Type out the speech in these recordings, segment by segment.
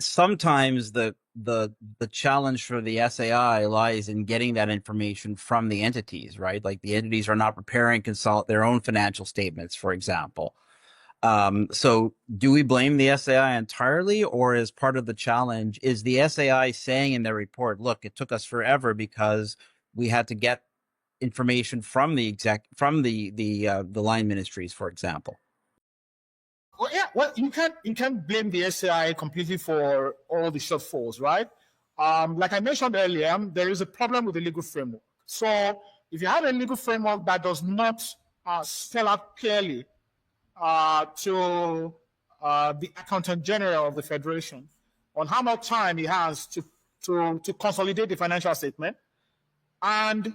sometimes the challenge for the SAI lies in getting that information from the entities, right? Like the entities are not preparing their own financial statements, for example. So do we blame the SAI entirely, or is part of the challenge is the SAI saying in their report, look, it took us forever because we had to get information from the line ministries, for example? Well, yeah, well, you can't blame the SAI completely for all the shortfalls, right? Like I mentioned earlier, there is a problem with the legal framework. So if you have a legal framework that does not spell out clearly to the Accountant General of the Federation on how much time he has to consolidate the financial statement and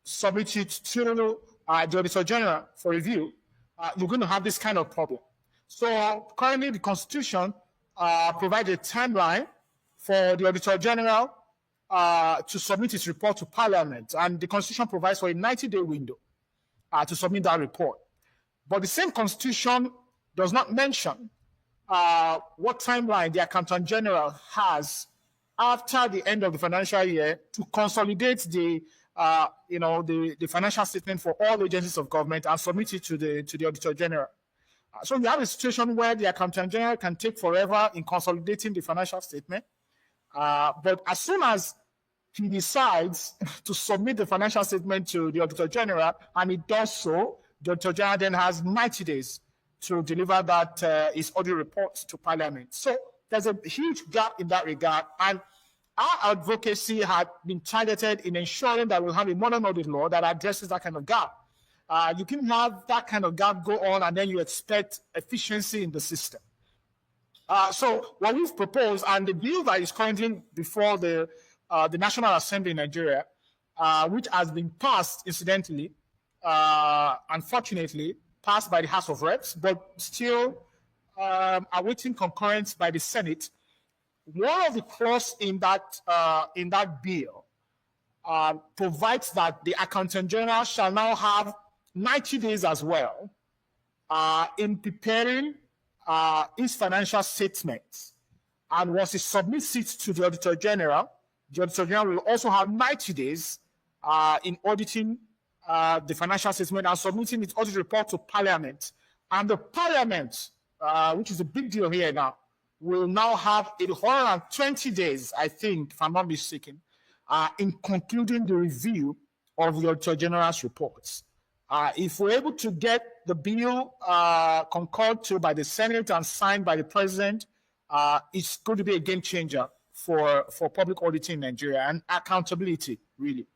submit it to the Auditor General for review, you're going to have this kind of problem. So currently, the Constitution provides a timeline for the Auditor General to submit its report to Parliament, and the Constitution provides for a 90-day window to submit that report. But the same Constitution does not mention what timeline the Accountant General has after the end of the financial year to consolidate the financial statement for all agencies of government and submit it to the Auditor General. So you have a situation where the Accountant General can take forever in consolidating the financial statement. But as soon as he decides to submit the financial statement to the Auditor General, and he does so, the Auditor General then has 90 days to deliver that his audit reports to Parliament. So there's a huge gap in that regard. And our advocacy had been targeted in ensuring that we'll have a modern audit law that addresses that kind of gap. You can have that kind of gap go on, and then you expect efficiency in the system. So what we've proposed, and the bill that is currently before the National Assembly in Nigeria, which has been passed, incidentally, unfortunately, passed by the House of Reps, but still awaiting concurrence by the Senate. One of the clauses in that bill provides that the Accountant General shall now have 90 days as well in preparing his financial statements. And once he submits it to the Auditor General will also have 90 days in auditing the financial statement and submitting its audit report to Parliament. And the Parliament, which is a big deal here now, will now have 120 days, I think, if I'm not mistaken, in concluding the review of the Auditor General's reports. If we're able to get the bill concurred to by the Senate and signed by the President, it's going to be a game changer for public auditing in Nigeria and accountability, really.